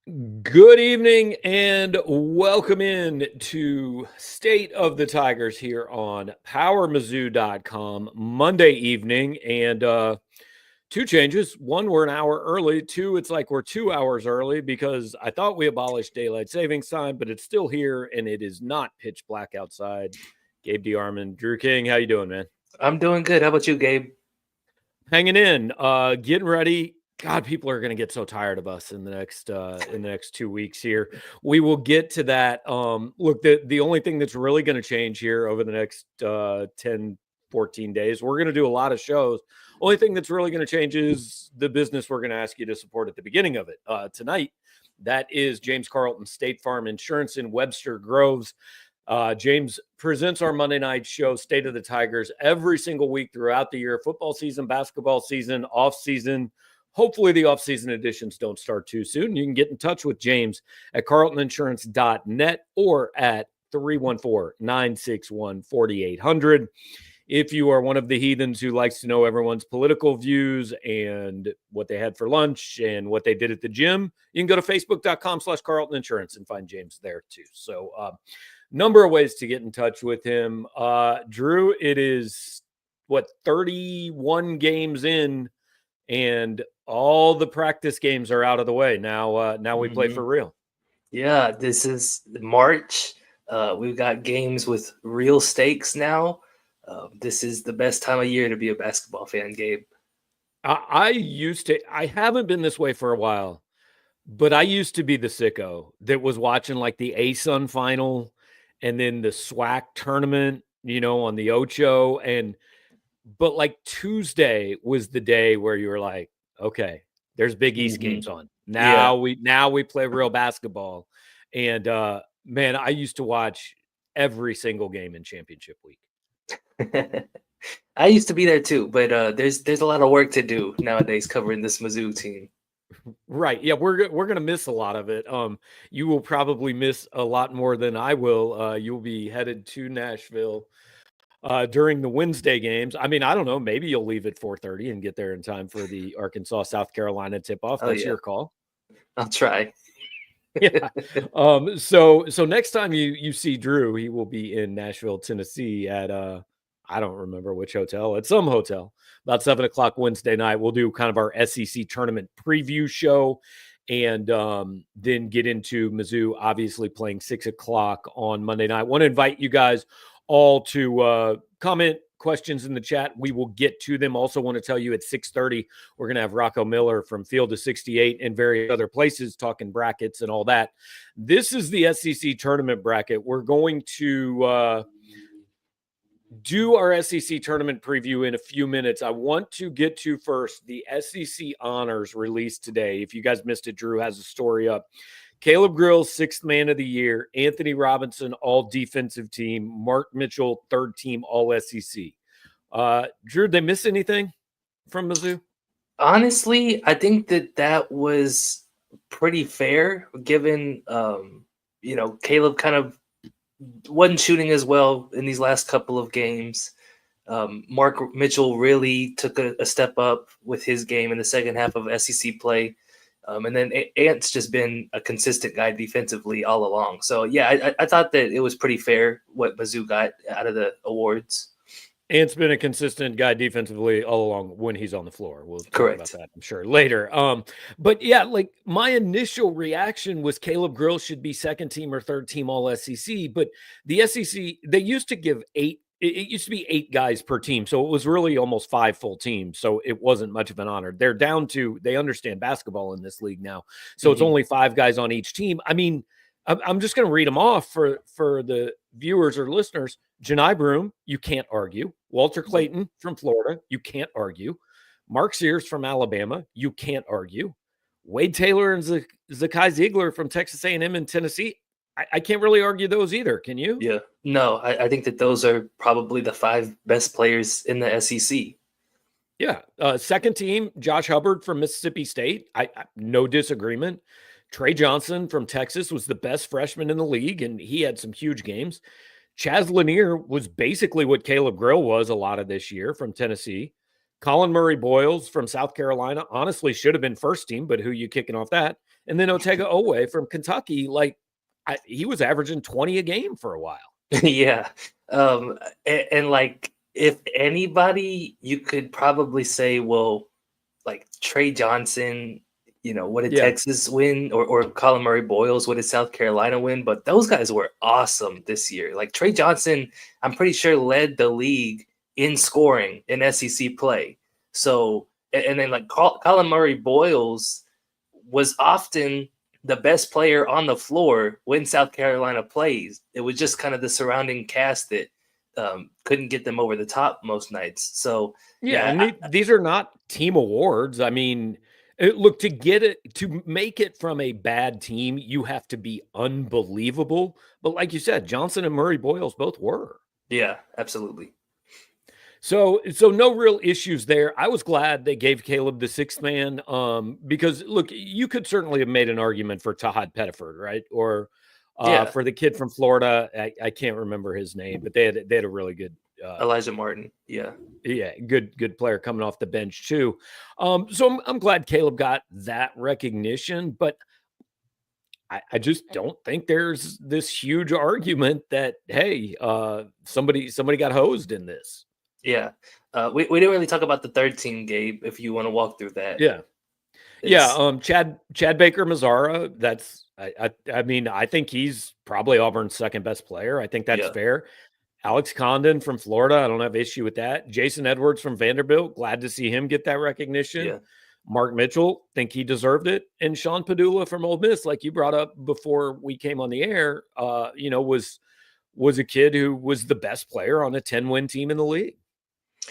Good evening and welcome in to State of the Tigers here on PowerMizzou.com Monday evening. And two changes. One, we're an hour early. Two, it's like we're 2 hours early because I thought we abolished daylight savings time, but it's still here and it is not pitch black outside. Gabe DeArmond, Drew King, how you doing, man? I'm doing good. How about you, Gabe? Hanging in, getting ready. God, people are going to get so tired of us in the next 2 weeks here. We will get to that. Look, the only thing that's really going to change here over the next 10, 14 days, we're going to do a lot of shows. Only thing that's really going to change is the business we're going to ask you to support at the beginning of it. Tonight, that is James Carlton State Farm Insurance in Webster Groves. James presents our Monday night show, State of the Tigers, every single week throughout the year. Football season, basketball season, off season. Hopefully the off-season editions don't start too soon. You can get in touch with James at carltoninsurance.net or at 314-961-4800. If you are one of the heathens who likes to know everyone's political views and what they had for lunch and what they did at the gym, you can go to facebook.com/carltoninsurance and find James there too. So, number of ways to get in touch with him. Drew, it is 31 games in, and all the practice games are out of the way. Now we play for real. Yeah, this is March. We've got games with real stakes now. This is the best time of year to be a basketball fan, Gabe. I haven't been this way for a while, but I used to be the sicko that was watching like the ASUN final and then the SWAC tournament, on the Ocho. But like Tuesday was the day where you were like, okay, there's Big East games on. Now we play real basketball. And man, I used to watch every single game in championship week. I used to be there too, but there's a lot of work to do nowadays covering this Mizzou team. Right. Yeah, we're going to miss a lot of it. You will probably miss a lot more than I will. You'll be headed to Nashville during the Wednesday games. I mean, I don't know. Maybe you'll leave at 4:30 and get there in time for the Arkansas South Carolina tip-off. That's your call. I'll try. Yeah. So next time you see Drew, he will be in Nashville, Tennessee at I don't remember which hotel. At some hotel about 7:00 Wednesday night. We'll do kind of our SEC tournament preview show. And then get into Mizzou, obviously playing 6:00 on Monday night. I want to invite you guys all to comment questions in the chat. We will get to them. Also want to tell you at 6:30, we're going to have Rocco Miller from Field to 68 and various other places talking brackets and all that. This is the SEC tournament bracket. We're going to do our SEC tournament preview in a few minutes. I want to get to first the SEC honors released today. If you guys missed it, Drew has a story up. Caleb Grill's 6th man of the year, Anthony Robinson, all defensive team, Mark Mitchell, 3rd team, all SEC. Drew, did they miss anything from Mizzou? Honestly, I think that was pretty fair given, Caleb kind of wasn't shooting as well in these last couple of games. Mark Mitchell really took a step up with his game in the second half of SEC play. And then Ant's just been a consistent guy defensively all along. So, yeah, I thought that it was pretty fair what Mizzou got out of the awards. Ant's been a consistent guy defensively all along when he's on the floor. We'll talk about that, I'm sure, later. But, yeah, like my initial reaction was Caleb Grill should be 2nd team or 3rd team all SEC. But the SEC, they used to give 8. It used to be 8 guys per team. So it was really almost 5 full teams. So it wasn't much of an honor. They're down to, they understand basketball in this league now. So it's only 5 guys on each team. I mean, I'm just going to read them off for the viewers or listeners. Janai Broome, you can't argue. Walter Clayton from Florida, you can't argue. Mark Sears from Alabama, you can't argue. Wade Taylor and Zakai Ziegler from Texas A&M and Tennessee, I can't really argue those either. Can you? Yeah. No, I think that those are probably the 5 best players in the SEC. Yeah. 2nd team, Josh Hubbard from Mississippi State. I no disagreement. Trey Johnson from Texas was the best freshman in the league, and he had some huge games. Chaz Lanier was basically what Caleb Grill was a lot of this year from Tennessee. Colin Murray-Boyles from South Carolina honestly should have been first team, but who you kicking off that? And then Otega Owe from Kentucky, he was averaging 20 a game for a while. Yeah. And like, if anybody, you could probably say, well, like Trey Johnson, what did Texas win? Or Colin Murray-Boyles, what did South Carolina win? But those guys were awesome this year. Like Trey Johnson, I'm pretty sure led the league in scoring in SEC play. So, and then like Colin Murray-Boyles was often the best player on the floor when South Carolina plays. It was just kind of the surrounding cast that couldn't get them over the top most nights. So these are not team awards. I mean, look, to make it from a bad team, you have to be unbelievable. But like you said, Johnson and Murray-Boyles both were. Yeah, absolutely. So no real issues there. I was glad they gave Caleb the sixth man because, look, you could certainly have made an argument for Tahad Pettiford, right? Or for the kid from Florida. I can't remember his name, but they had a really good Elijah Martin. Yeah, good player coming off the bench too. So I'm glad Caleb got that recognition, but I just don't think there's this huge argument that, hey, somebody got hosed in this. Yeah. We didn't really talk about the third team, Gabe, if you want to walk through that. Yeah. Chad Baker Mazzara, that's I mean, I think he's probably Auburn's second best player. I think that's fair. Alex Condon from Florida, I don't have issue with that. Jason Edwards from Vanderbilt, glad to see him get that recognition. Yeah. Mark Mitchell, think he deserved it. And Sean Padula from Ole Miss, like you brought up before we came on the air, was a kid who was the best player on a 10-win team in the league.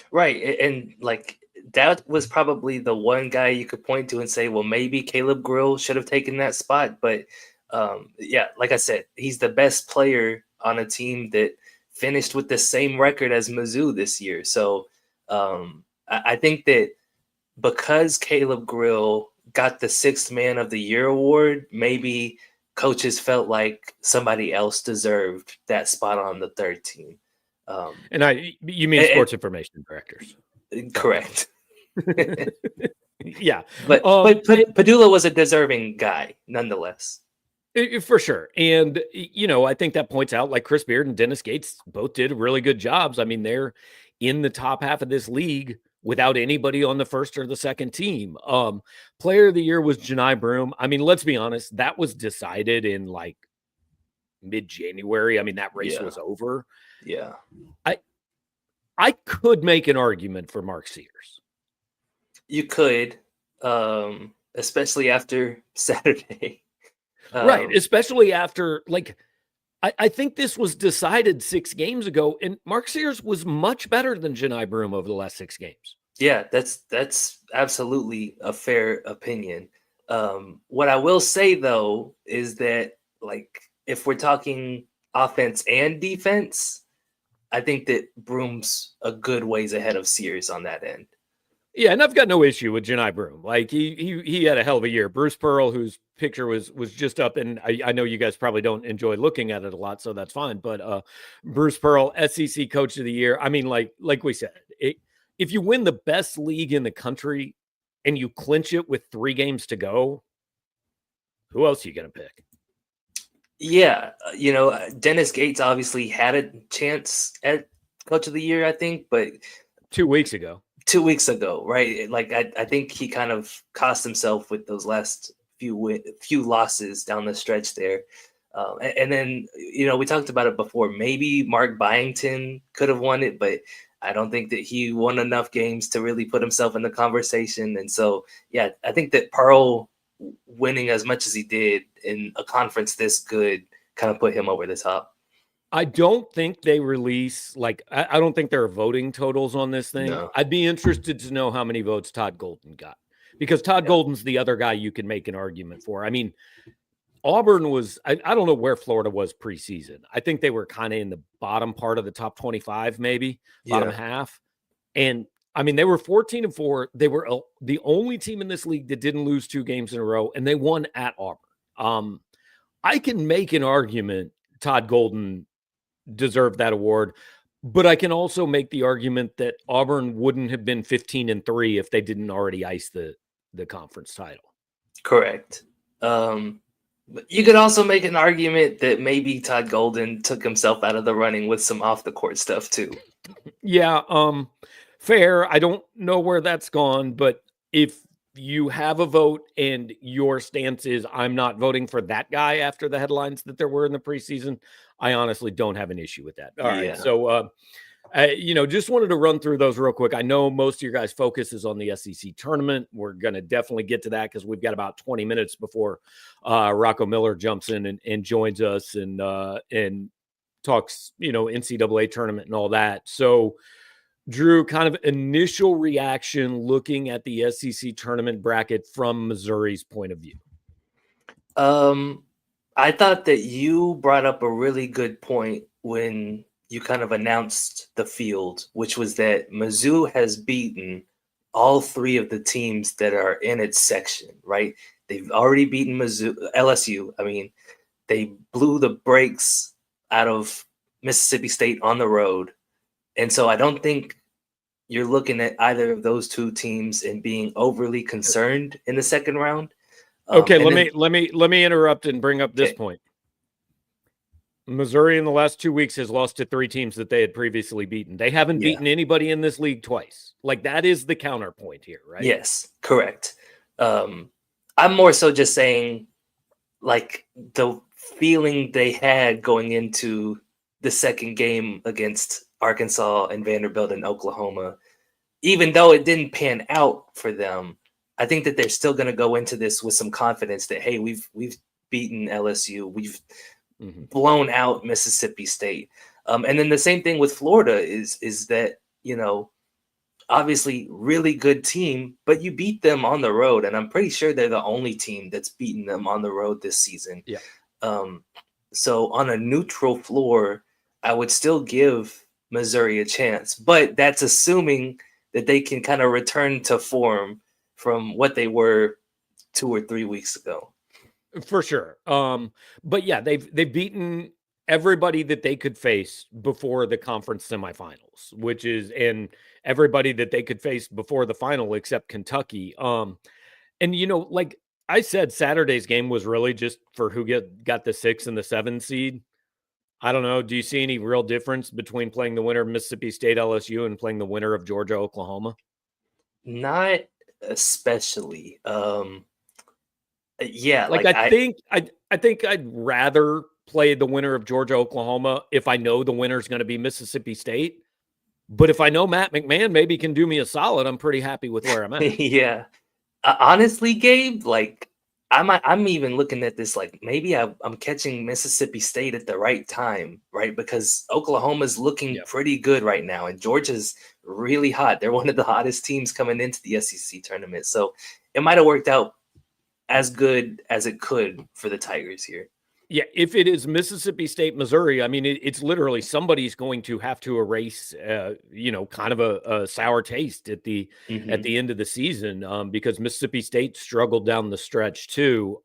Right. And like that was probably the one guy you could point to and say, well, maybe Caleb Grill should have taken that spot. But like I said, he's the best player on a team that finished with the same record as Mizzou this year. So I think that because Caleb Grill got the sixth man of the year award, maybe coaches felt like somebody else deserved that spot on the third team. You mean sports information directors? Correct. Yeah, but Padula was a deserving guy nonetheless. For sure. And I think that points out, like, Chris Beard and Dennis Gates both did really good jobs. I mean, they're in the top half of this league without anybody on the first or the second team. Player of the year was Janai Broom. I mean, let's be honest, that was decided in like mid-January. I mean, that race was over. Yeah. I could make an argument for Mark Sears. You could, especially after Saturday. Right, especially after, like, I think this was decided 6 games ago, and Mark Sears was much better than Janai Broom over the last 6 games. Yeah, that's absolutely a fair opinion. What I will say, though, is that, like, if we're talking offense and defense, I think that Broom's a good ways ahead of Sears on that end. Yeah, and I've got no issue with Janai Broom. Like, he had a hell of a year. Bruce Pearl, whose picture was just up, and I know you guys probably don't enjoy looking at it a lot, so that's fine. But Bruce Pearl, SEC Coach of the Year. I mean, like we said, if you win the best league in the country and you clinch it with 3 games to go, who else are you going to pick? Yeah, Dennis Gates obviously had a chance at Coach of the Year, I think, but 2 weeks ago. 2 weeks ago, right? Like I think he kind of cost himself with those last few losses down the stretch there. And then, we talked about it before. Maybe Mark Byington could have won it, but I don't think that he won enough games to really put himself in the conversation. And so, yeah, I think that Pearl winning as much as he did in a conference this good kind of put him over the top. I don't think they release, like, I don't think there are voting totals on this thing. No. I'd be interested to know how many votes Todd Golden got, because Todd Golden's the other guy you can make an argument for. I mean, Auburn was, I don't know where Florida was preseason. I think they were kind of in the bottom part of the top 25, maybe bottom half. And I mean, they were 14-4. They were the only team in this league that didn't lose 2 games in a row, and they won at Auburn. I can make an argument Todd Golden deserved that award. But I can also make the argument that Auburn wouldn't have been 15-3 if they didn't already ice the conference title. Correct. But you could also make an argument that maybe Todd Golden took himself out of the running with some off the court stuff too. Yeah, fair. I don't know where that's gone, but if you have a vote and your stance is I'm not voting for that guy after the headlines that there were in the preseason, I honestly don't have an issue with that. All right. So, just wanted to run through those real quick. I know most of your guys' focus is on the SEC tournament. We're going to definitely get to that because we've got about 20 minutes before Rocco Miller jumps in and joins us and talks, NCAA tournament and all that. So, Drew, kind of initial reaction looking at the SEC tournament bracket from Missouri's point of view. I thought that you brought up a really good point when you kind of announced the field, which was that Mizzou has beaten all three of the teams that are in its section, right? They've already beaten LSU. I mean, they blew the brakes out of Mississippi State on the road. And so I don't think you're looking at either of those two teams and being overly concerned in the second round. Okay, let me interrupt and bring up this point. Missouri in the last 2 weeks has lost to three teams that they had previously beaten. They haven't beaten anybody in this league twice. Like, that is the counterpoint here, right? Yes, correct. I'm more so just saying, like, the feeling they had going into the second game against Arkansas and Vanderbilt and Oklahoma, even though it didn't pan out for them, I think that they're still going to go into this with some confidence that, hey, we've beaten LSU, we've blown out Mississippi State, and then the same thing with Florida is that, obviously really good team, but you beat them on the road, and I'm pretty sure they're the only team that's beaten them on the road this season. Yeah. So on a neutral floor, I would still give Missouri a chance, but that's assuming that they can kind of return to form from what they were 2 or 3 weeks ago. For sure. But yeah, they've beaten everybody that they could face before the conference semifinals, and everybody that they could face before the final except Kentucky. And like I said, Saturday's game was really just for who got the 6 and the 7 seed. I don't know. Do you see any real difference between playing the winner of Mississippi State LSU and playing the winner of Georgia Oklahoma? Not especially. Yeah, I think I'd rather play the winner of Georgia Oklahoma if I know the winner is going to be Mississippi State. But if I know Matt McMahon maybe can do me a solid, I'm pretty happy with where I'm at. Yeah. Honestly, Gabe, like I'm even looking at this like maybe I'm catching Mississippi State at the right time, right? Because Oklahoma's looking pretty good right now, and Georgia's really hot. They're one of the hottest teams coming into the SEC tournament. So it might have worked out as good as it could for the Tigers here. Yeah, if it is Mississippi State, Missouri, I mean, it's literally somebody's going to have to erase, kind of a sour taste at the end of the season, because Mississippi State struggled down the stretch too.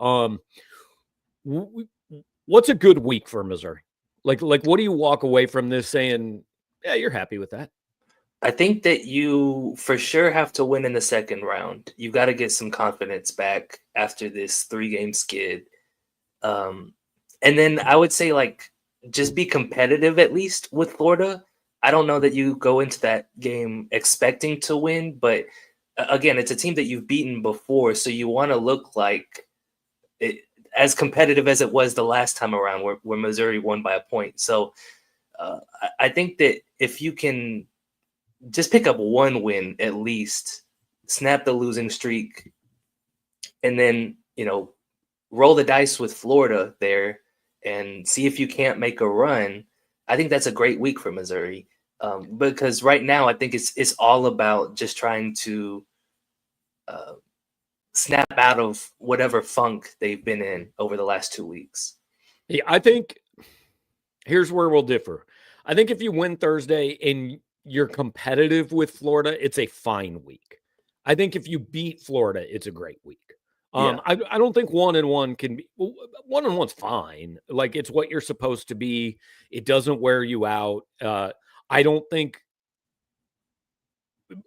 What's a good week for Missouri? Like, what do you walk away from this saying, yeah, you're happy with that? I think that you for sure have to win in the second round. You got to get some confidence back after this 3-game skid. And then I would say, like, just be competitive at least with Florida. I don't know that you go into that game expecting to win, but again, it's a team that you've beaten before, so you want to look like it, as competitive as it was the last time around where Missouri won by a point. So I think that if you can just pick up one win at least, snap the losing streak, and then, roll the dice with Florida there and see if you can't make a run, I think that's a great week for Missouri. Because right now I think it's all about just trying to snap out of whatever funk they've been in over the last 2 weeks. Yeah, I think here's where we'll differ. I think if you win Thursday and you're competitive with Florida, it's a fine week. I think if you beat Florida, it's a great week. I don't think 1-1 can be 1-1's fine. Like, it's what you're supposed to be. It doesn't wear you out. I don't think,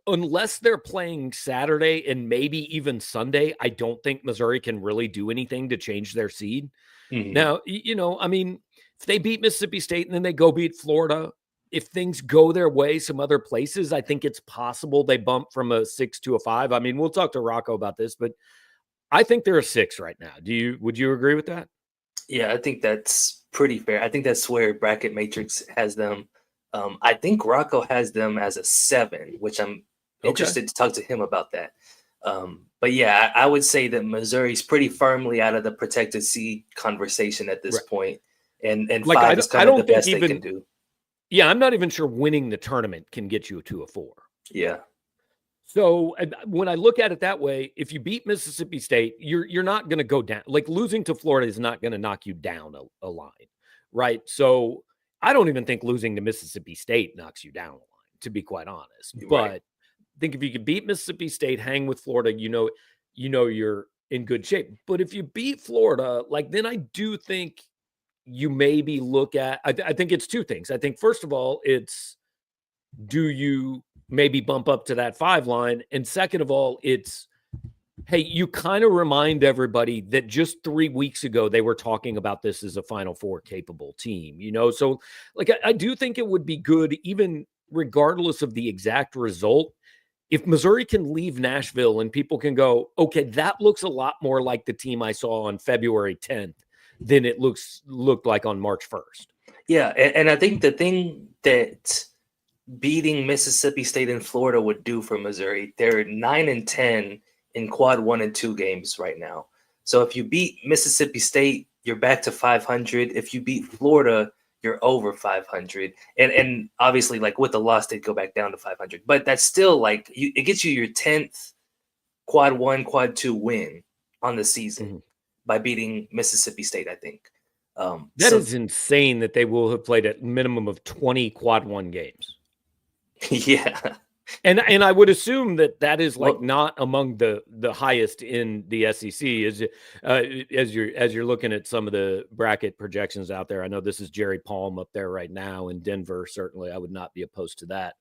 unless they're playing Saturday and maybe even Sunday, I don't think Missouri can really do anything to change their seed. Mhm. Now, I mean, if they beat Mississippi State and then they go beat Florida, if things go their way some other places, I think it's possible they bump from a 6 to a 5. I mean, we'll talk to Rocco about this, but I think they're a 6 right now. Would you agree with that? Yeah, I think that's pretty fair. I think that's where Bracket Matrix has them. I think Rocco has them as a 7, which I'm interested to talk to him about that. But yeah, I would say that Missouri's pretty firmly out of the protected seed conversation at this point, and Like, 5 is I kind of don't the think best they even can do. Yeah, I'm not even sure winning the tournament can get you to a 4. Yeah. So when I look at it that way, if you beat Mississippi State, you're not going to go down. Like, losing to Florida is not going to knock you down a line, right? So I don't even think losing to Mississippi State knocks you down a line, to be quite honest. Right. But I think if you could beat Mississippi State, hang with Florida, you're in good shape. But if you beat Florida, like, then I do think you maybe look at. I think it's 2 things. I think, first of all, it's, do you maybe bump up to that 5 line? And second of all, it's, hey, you kind of remind everybody that just 3 weeks ago they were talking about this as a Final Four capable team, So, like, I do think it would be good, even regardless of the exact result, if Missouri can leave Nashville and people can go, okay, that looks a lot more like the team I saw on February 10th than it looked like on March 1st. Yeah, and I think the thing that beating Mississippi State and Florida would do for Missouri, they're 9-10 in quad 1 and 2 games right now. So if you beat Mississippi State, you're back to 500. If you beat Florida, you're over 500. And obviously, like, with the loss, they'd go back down to 500. But that's still, like, it gets you your 10th quad 1, quad 2 win on the season by beating Mississippi State, I think. That is insane that they will have played a minimum of 20 quad 1 games. Yeah. And I would assume that is, like, not among the highest in the SEC, as you're looking at some of the bracket projections out there. I know this is Jerry Palm up there right now in Denver. Certainly, I would not be opposed to that.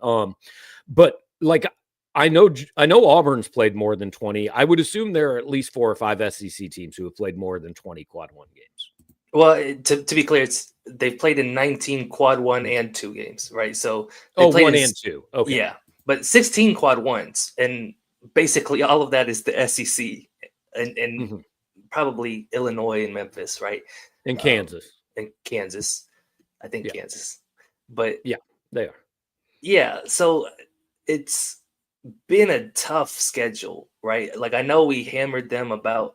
But, like, I know Auburn's played more than 20. I would assume there are at least 4 or 5 SEC teams who have played more than 20 quad 1 games. Well, to be clear, they've played in 19 quad 1 and 2 games, right? So they played 1 and 2. Okay. Yeah, but 16 quad 1s, and basically all of that is the SEC and probably Illinois and Memphis, right? And Kansas. And Kansas. I think Yeah. Kansas. But yeah, they are. Yeah, so it's been a tough schedule, right? Like, I know we hammered them about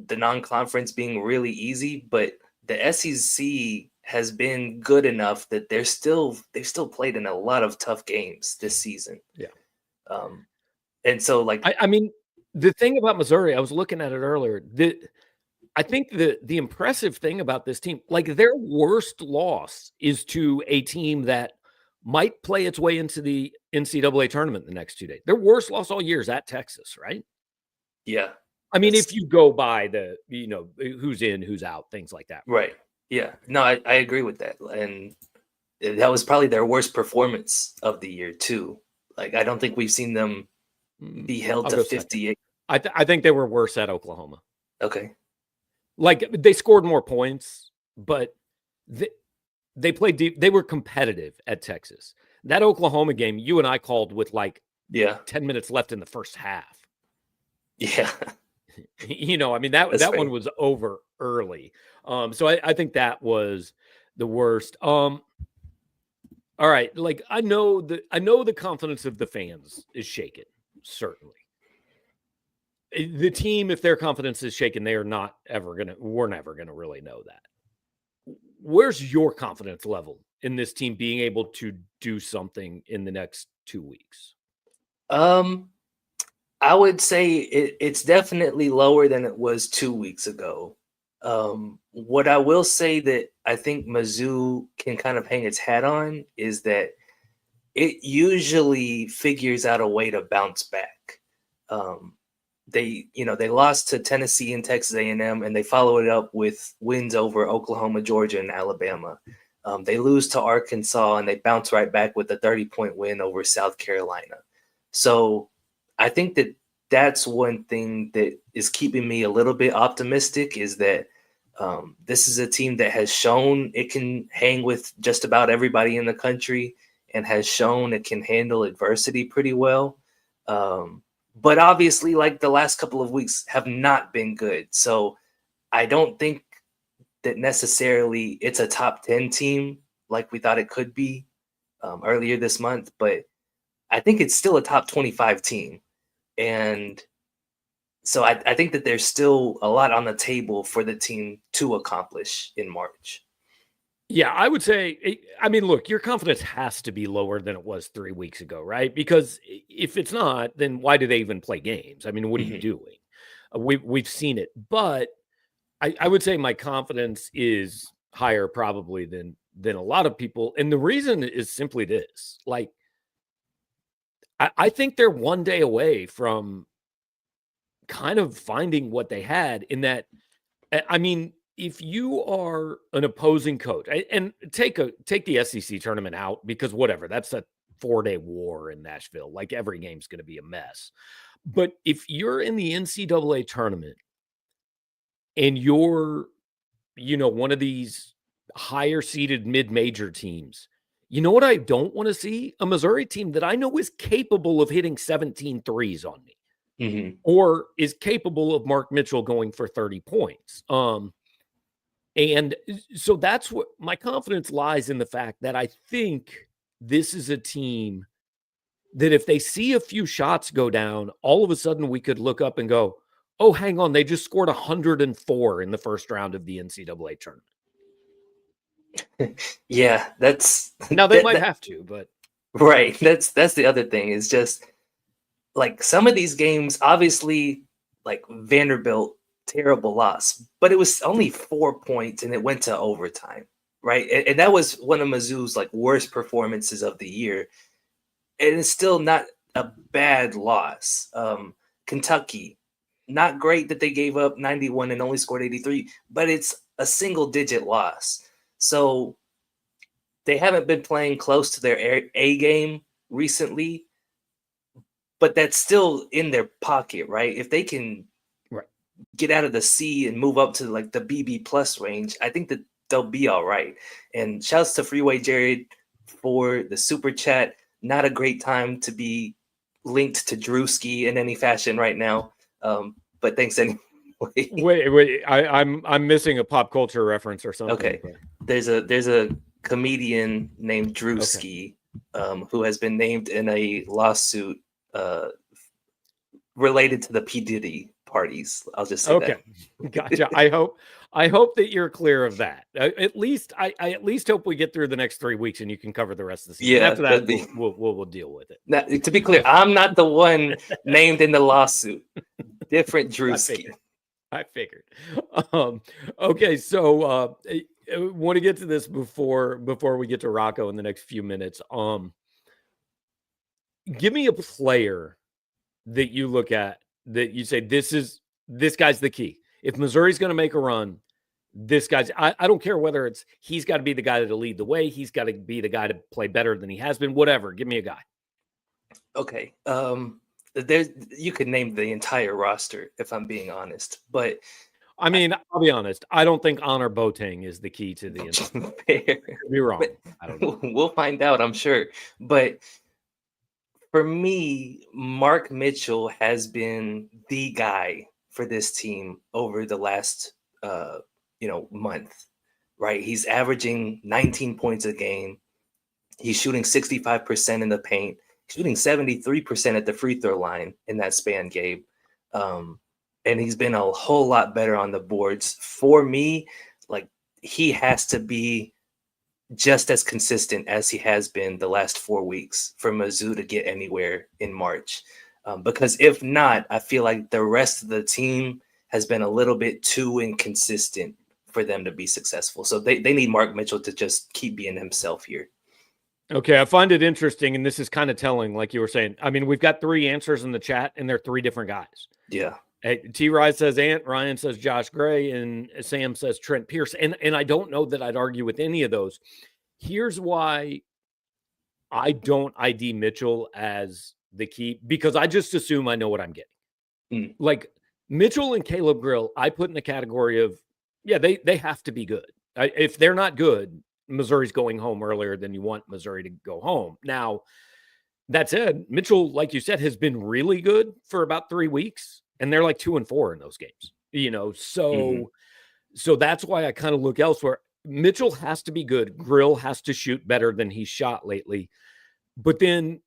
the non-conference being really easy, but the SEC has been good enough that they've still played in a lot of tough games this season. Yeah. And so, like, I mean, the thing about Missouri, I was looking at it earlier, I think the impressive thing about this team, like, their worst loss is to a team that might play its way into the NCAA tournament the next 2 days. Their worst loss all year is at Texas, right? Yeah. I mean, if you go by the, who's in, who's out, things like that. Right. Yeah. No, I agree with that. And that was probably their worst performance of the year too. Like, I don't think we've seen them be held to 58. I think they were worse at Oklahoma. Okay. Like, they scored more points, but they played deep. They were competitive at Texas. That Oklahoma game, you and I called with, like, 10 minutes left in the first half. Yeah. I mean, that one was over early. So I think that was the worst. All right. Like, I know the confidence of the fans is shaken, certainly. The team, if their confidence is shaken, we're never going to really know that. Where's your confidence level in this team being able to do something in the next 2 weeks? I would say it's definitely lower than it was 2 weeks ago. What I will say that I think Mizzou can kind of hang its hat on is that it usually figures out a way to bounce back. They lost to Tennessee and Texas A&M, and they follow it up with wins over Oklahoma, Georgia, and Alabama. They lose to Arkansas and they bounce right back with a 30-point win over South Carolina. So I think that that's one thing that is keeping me a little bit optimistic, is that this is a team that has shown it can hang with just about everybody in the country and has shown it can handle adversity pretty well. But obviously, like, the last couple of weeks have not been good. So I don't think that necessarily it's a top 10 team like we thought it could be earlier this month, but I think it's still a top 25 team. And so I think that there's still a lot on the table for the team to accomplish in March. Yeah, I would say, I mean, look, your confidence has to be lower than it was 3 weeks ago, right? Because if it's not, then why do they even play games? I mean, what are you doing? We've seen it, but I would say my confidence is higher probably than a lot of people. And the reason is simply this: like, I think they're one day away from kind of finding what they had, in that, I mean, if you are an opposing coach, and take the SEC tournament out, because whatever, that's a 4-day war in Nashville. Like, every game's going to be a mess. But if you're in the NCAA tournament and you're, one of these higher seeded mid-major teams, you know what I don't want to see? A Missouri team that I know is capable of hitting 17 threes on me, or is capable of Mark Mitchell going for 30 points. And so that's what my confidence lies in, the fact that I think this is a team that if they see a few shots go down, all of a sudden we could look up and go, oh, hang on, they just scored 104 in the first round of the NCAA tournament. Yeah, that's now they might have to, but right. That's the other thing, is just like some of these games, obviously, like Vanderbilt, terrible loss, but it was only 4 points and it went to overtime, right? And that was one of Mizzou's like worst performances of the year, and it's still not a bad loss. Kentucky, not great that they gave up 91 and only scored 83, but it's a single-digit loss. So they haven't been playing close to their A game recently, but that's still in their pocket, right? If they can get out of the C and move up to like the BB plus range, I think that they'll be all right. And shouts to Freeway Jared for the super chat. Not a great time to be linked to Drewski in any fashion right now, but thanks anyway. Wait, I'm missing a pop culture reference or something. Okay, there's a comedian named Drewski, who has been named in a lawsuit related to the P. Diddy parties. I'll just say that. Gotcha. I hope that you're clear of that. At least I at least hope we get through the next 3 weeks and you can cover the rest of the season. Yeah, after that, we'll deal with it. Now, to be clear, I'm not the one named in the lawsuit. Different Drewski. I figured. Okay, so I want to get to this before we get to Rocco in the next few minutes. Give me a player that you look at that you say this guy's the key. If Missouri's going to make a run, this guy's. I don't care whether he's got to be the guy to lead the way. He's got to be the guy to play better than he has been. Whatever. Give me a guy. Okay. You could name the entire roster if I'm being honest, but I mean, I'll be honest. I don't think Honor Boateng is the key to the entire. Could be wrong. I don't know. We'll find out, I'm sure. But for me, Mark Mitchell has been the guy for this team over the last month, right? He's averaging 19 points a game. He's shooting 65% in the paint, shooting 73% at the free throw line in that span, Gabe. And he's been a whole lot better on the boards. For me, like, he has to be just as consistent as he has been the last 4 weeks for Mizzou to get anywhere in March. Because if not, I feel like the rest of the team has been a little bit too inconsistent for them to be successful. So they need Mark Mitchell to just keep being himself here. Okay, I find it interesting, and this is kind of telling, like you were saying. I mean, we've got 3 answers in the chat, and they're 3 different guys. Yeah. T-Rise says Ant, Ryan says Josh Gray, and Sam says Trent Pierce. And I don't know that I'd argue with any of those. Here's why I don't ID Mitchell as the key, because I just assume I know what I'm getting. Like Mitchell and Caleb Grill, I put in the category of, yeah, they have to be good. If they're not good, Missouri's going home earlier than you want Missouri to go home. Now, that said, Mitchell, like you said, has been really good for about 3 weeks, and they're like 2-4 in those games. So that's why I kind of look elsewhere. Mitchell has to be good. Grill has to shoot better than he's shot lately. But then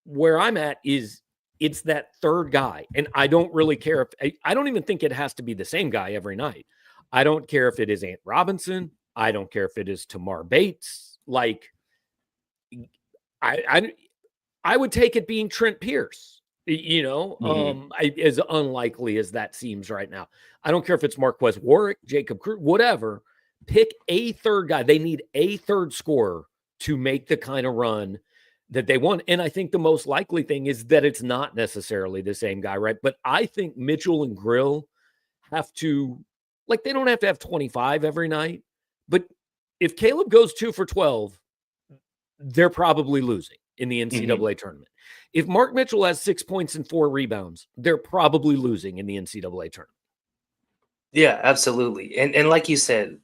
where I'm at is it's that third guy. And I don't really care if I don't even think it has to be the same guy every night. I don't care if it is Ant Robinson. I don't care if it is Tamar Bates. Like I would take it being Trent Pierce, as unlikely as that seems right now. I don't care if it's Marquez Warwick, Jacob Cruz, whatever. Pick a third guy. They need a third scorer to make the kind of run that they want. And I think the most likely thing is that it's not necessarily the same guy, right? But I think Mitchell and Grill have to, like, they don't have to have 25 every night. But if Caleb goes 2 for 12, they're probably losing in the NCAA tournament. If Mark Mitchell has 6 points and 4 rebounds, they're probably losing in the NCAA tournament. Yeah, absolutely. And like you said,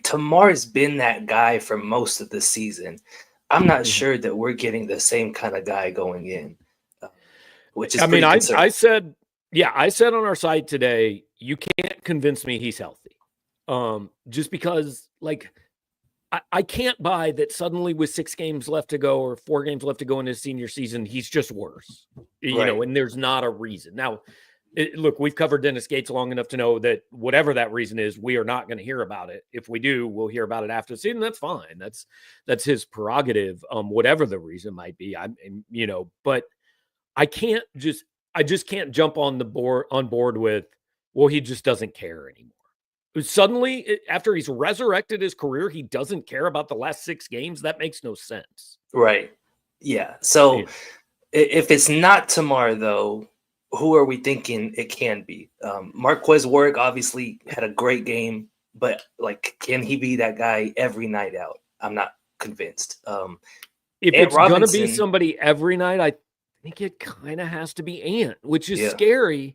Tamar's been that guy for most of the season. I'm not sure that we're getting the same kind of guy going in, which is I said on our site today, you can't convince me he's healthy. Just because, like, I can't buy that suddenly with 6 games left to go or 4 games left to go in his senior season, he's just worse, and there's not a reason. Now, look, we've covered Dennis Gates long enough to know that whatever that reason is, we are not going to hear about it. If we do, we'll hear about it after the season. That's fine. That's his prerogative. Whatever the reason might be, but I just can't jump on board with, well, he just doesn't care anymore. Suddenly, after he's resurrected his career, he doesn't care about the last 6 games. That makes no sense. Right. Yeah. So if it's not Tamar, though, who are we thinking it can be? Marquez Warwick obviously had a great game, but, like, can he be that guy every night out? I'm not convinced. If it's going to be somebody every night, I think it kind of has to be Ant, which is scary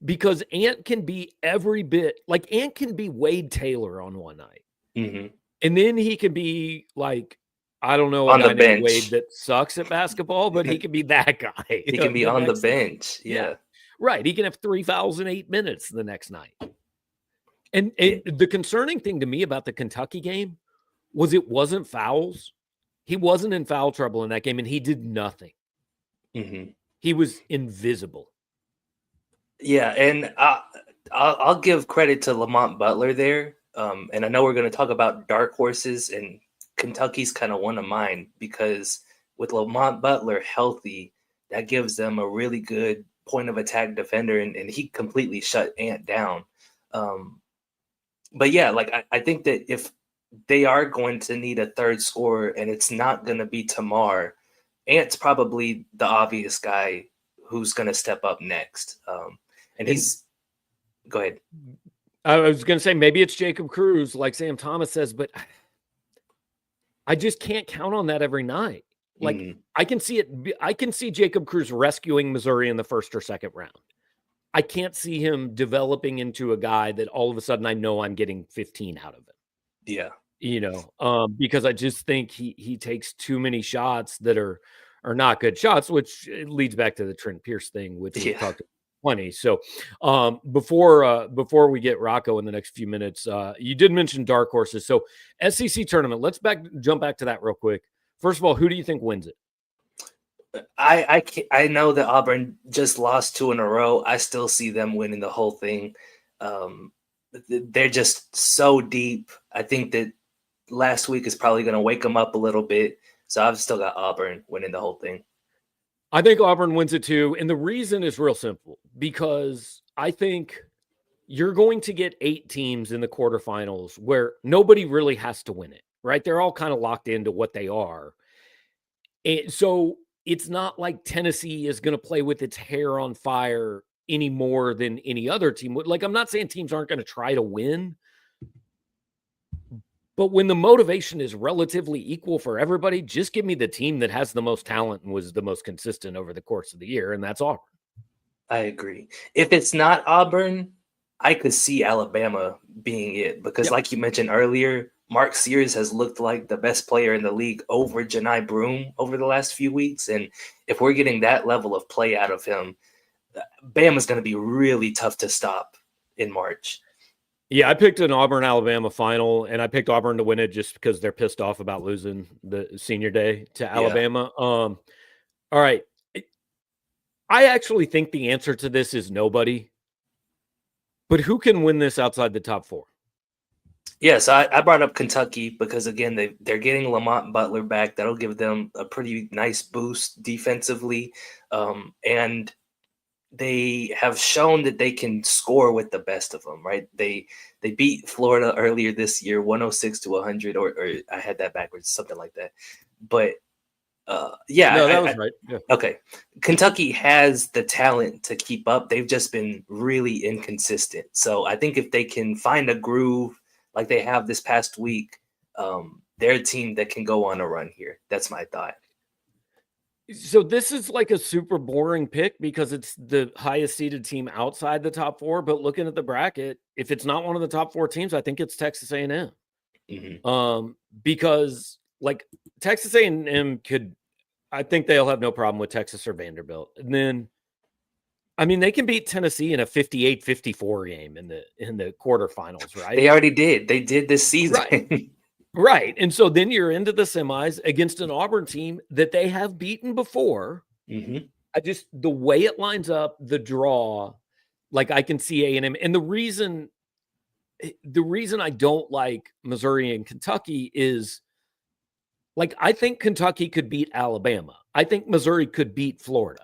because Ant can be every bit, like, Ant can be Wade Taylor on one night. And then he can be, like, I don't know, on the bench. Wade that sucks at basketball, but he can be that guy. He can be on the bench. Yeah. Right. He can have 3 fouls in 8 minutes the next night. And the concerning thing to me about the Kentucky game was it wasn't fouls. He wasn't in foul trouble in that game, and he did nothing. He was invisible. Yeah, and I'll give credit to Lamont Butler there. And I know we're going to talk about dark horses, and Kentucky's kind of one of mine, because with Lamont Butler healthy, that gives them a really good point of attack defender, and he completely shut Ant down. But yeah, like, I think that if they are going to need a third scorer and it's not going to be Tamar, Ant's probably the obvious guy who's going to step up next. And he's – go ahead. I was going to say maybe it's Jacob Cruz, like Sam Thomas says, but I just can't count on that every night. Like, I can see it. I can see Jacob Cruz rescuing Missouri in the first or second round. I can't see him developing into a guy that all of a sudden I know I'm getting 15 out of him. Yeah. Because I just think he takes too many shots that are not good shots, which leads back to the Trent Pierce thing, which we talked about plenty. So before we get Rocco in the next few minutes, you did mention dark horses. So SEC tournament, let's jump back to that real quick. First of all, who do you think wins it? I know that Auburn just lost 2 in a row. I still see them winning the whole thing. They're just so deep. I think that last week is probably going to wake them up a little bit. So I've still got Auburn winning the whole thing. I think Auburn wins it too. And the reason is real simple, because I think you're going to get 8 teams in the quarterfinals where nobody really has to win it, right? They're all kind of locked into what they are. And so it's not like Tennessee is going to play with its hair on fire any more than any other team would. Like, I'm not saying teams aren't going to try to win, But when the motivation is relatively equal for everybody, just give me the team that has the most talent and was the most consistent over the course of the year, and that's Auburn. I agree. If it's not Auburn, I could see Alabama being it because, like you mentioned earlier, Mark Sears has looked like the best player in the league over Janai Broome over the last few weeks. And if we're getting that level of play out of him, Bama's going to be really tough to stop in March. Yeah, I picked an Auburn-Alabama final, and I picked Auburn to win it just because they're pissed off about losing the senior day to Alabama. All right. I actually think the answer to this is nobody. But who can win this outside the top four? Yes, I brought up Kentucky because, again, they're getting Lamont Butler back. That'll give them a pretty nice boost defensively. And they have shown that they can score with the best of them, right? They beat Florida earlier this year, 106-100, or I had that backwards, something like that. But yeah, no, that was right. Yeah. Okay, Kentucky has the talent to keep up. They've just been really inconsistent. So I think if they can find a groove like they have this past week, they're a team that can go on a run here. That's my thought. So this is like a super boring pick because it's the highest seeded team outside the top four. But looking at the bracket, if it's not one of the top four teams, I think it's Texas A&M. Mm-hmm. Because like Texas A&M I think they'll have no problem with Texas or Vanderbilt. And then, I mean, they can beat Tennessee in a 58-54 game in the quarterfinals, right? They already did. They did this season. Right. Right. And so then you're into the semis against an Auburn team that they have beaten before. Mm-hmm. The way it lines up, the draw, like I can see A&M. And the reason I don't like Missouri and Kentucky is, like, I think Kentucky could beat Alabama. I think Missouri could beat Florida.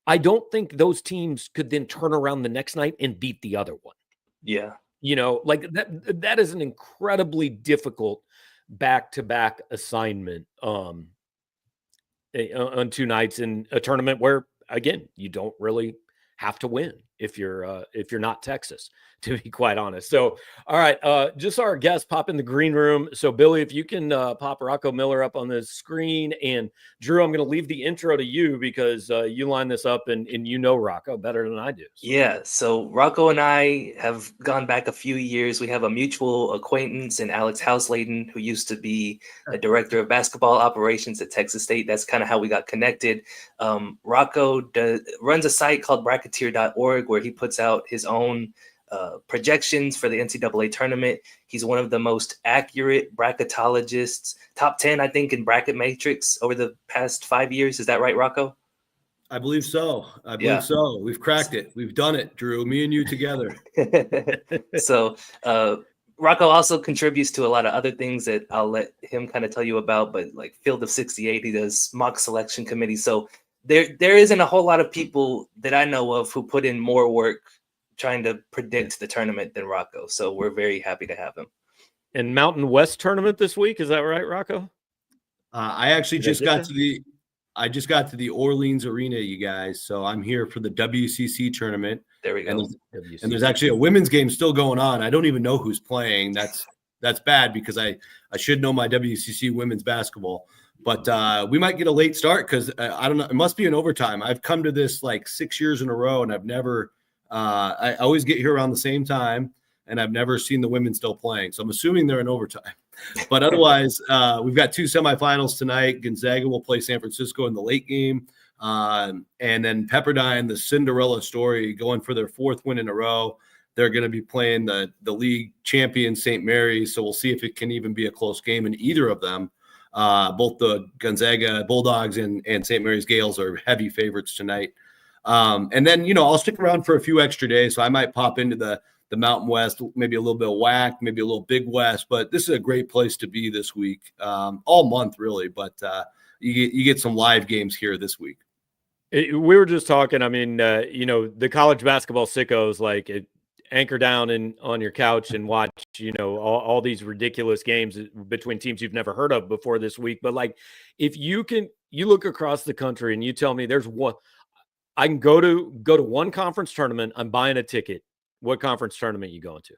I don't think those teams could then turn around the next night and beat the other one. Yeah. You know, like that is an incredibly difficult back-to-back assignment on 2 nights in a tournament where, again, you don't really have to win if you're not Texas, to be quite honest. So, all right, just our guest pop in the green room. So, Billy, if you can pop Rocco Miller up on the screen, and Drew, I'm going to leave the intro to you because you line this up and you know Rocco better than I do. So. Yeah, so Rocco and I have gone back a few years. We have a mutual acquaintance in Alex Housladen, who used to be a director of basketball operations at Texas State. That's kind of how we got connected. Rocco runs a site called Bracketeer.org where he puts out his own projections for the NCAA tournament. He's one of the most accurate bracketologists, top 10, I think, in Bracket Matrix over the past 5 years. Is that right, Rocco? I believe so. So. We've cracked it. We've done it, Drew. Me and you together. So Rocco also contributes to a lot of other things that I'll let him kind of tell you about, but like Field of 68, he does mock selection committee. So there isn't a whole lot of people that I know of who put in more work trying to predict the tournament than Rocco. So we're very happy to have him. And Mountain West tournament this week, is that right, Rocco? I actually just got to the Orleans Arena, you guys. So I'm here for the WCC tournament. There we go. And there's actually a women's game still going on. I don't even know who's playing. That's bad because I should know my WCC women's basketball. But we might get a late start because I don't know. It must be an overtime. I've come to this like 6 years in a row, and I've never I always get here around the same time, and I've never seen the women still playing. So I'm assuming they're in overtime. But otherwise, we've got 2 semifinals tonight. Gonzaga will play San Francisco in the late game. And then Pepperdine, the Cinderella story, going for their 4th win in a row. They're going to be playing the league champion St. Mary's. So we'll see if it can even be a close game in either of them. Both the Gonzaga Bulldogs and St. Mary's Gales are heavy favorites tonight. And then, I'll stick around for a few extra days. So I might pop into the Mountain West, maybe a little bit of WAC, maybe a little Big West, but this is a great place to be this week, all month really. But you get some live games here this week. We were just talking. I mean, the college basketball sickos anchor down on your couch and watch, all these ridiculous games between teams you've never heard of before this week. But like, if you look across the country and you tell me there's one, I can go to one conference tournament. I'm buying a ticket. What conference tournament are you going to?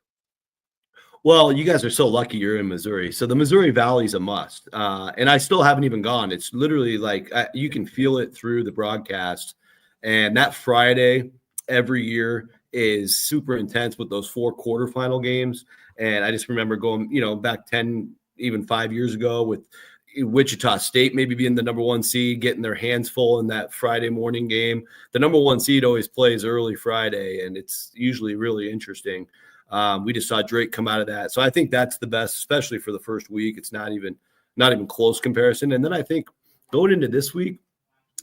Well, you guys are so lucky you're in Missouri. So the Missouri Valley is a must. And I still haven't even gone. It's literally like you can feel it through the broadcast. And that Friday every year is super intense with those 4 quarterfinal games. And I just remember going, back 10, even 5 years ago with Wichita State maybe being the number 1 seed, getting their hands full in that Friday morning game. The number 1 seed always plays early Friday, and it's usually really interesting. We just saw Drake come out of that. So I think that's the best, especially for the first week. It's not even close comparison. And then I think going into this week,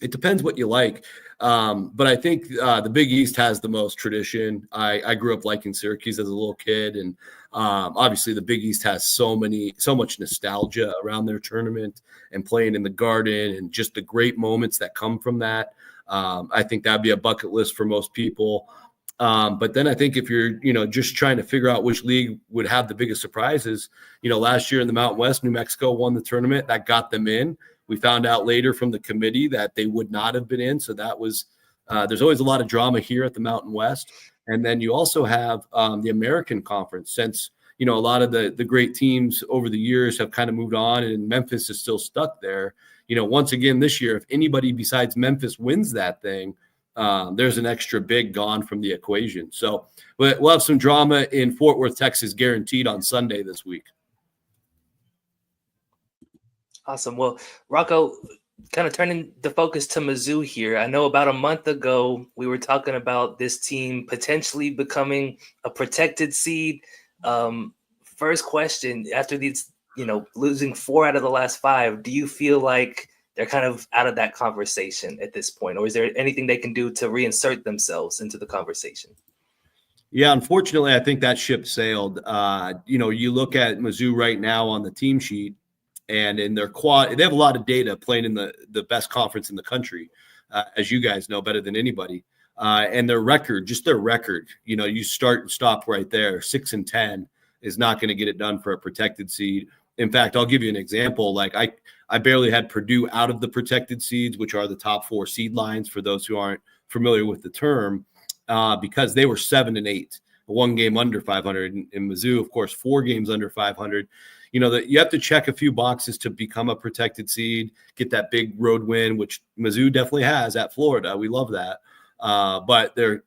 it depends what you like. But I think the Big East has the most tradition. I grew up liking Syracuse as a little kid. And obviously the Big East has so much nostalgia around their tournament and playing in the Garden and just the great moments that come from that. I think that'd be a bucket list for most people. But then I think if you're, just trying to figure out which league would have the biggest surprises, last year in the Mountain West, New Mexico won the tournament. That got them in. We found out later from the committee that they would not have been in. So that was there's always a lot of drama here at the Mountain West. And then you also have the American Conference, since, a lot of the great teams over the years have kind of moved on and Memphis is still stuck there. Once again this year, if anybody besides Memphis wins that thing, there's an extra big gone from the equation. So we'll have some drama in Fort Worth, Texas, guaranteed on Sunday this week. Awesome. Well, Rocco, kind of turning the focus to Mizzou here. I know about a month ago, we were talking about this team potentially becoming a protected seed. First question, after these, losing 4 out of the last 5, do you feel like they're kind of out of that conversation at this point? Or is there anything they can do to reinsert themselves into the conversation? Yeah, unfortunately, I think that ship sailed. You look at Mizzou right now on the team sheet, and in their quad, they have a lot of data playing in the best conference in the country, as you guys know better than anybody. And their record, you start and stop right there. 6-10 is not going to get it done for a protected seed. In fact, I'll give you an example. Like I barely had Purdue out of the protected seeds, which are the top 4 seed lines for those who aren't familiar with the term, because they were 7-8, 1 game under 500. In Mizzou, of course, 4 games under 500. That you have to check a few boxes to become a protected seed, get that big road win, which Mizzou definitely has at Florida. We love that. But their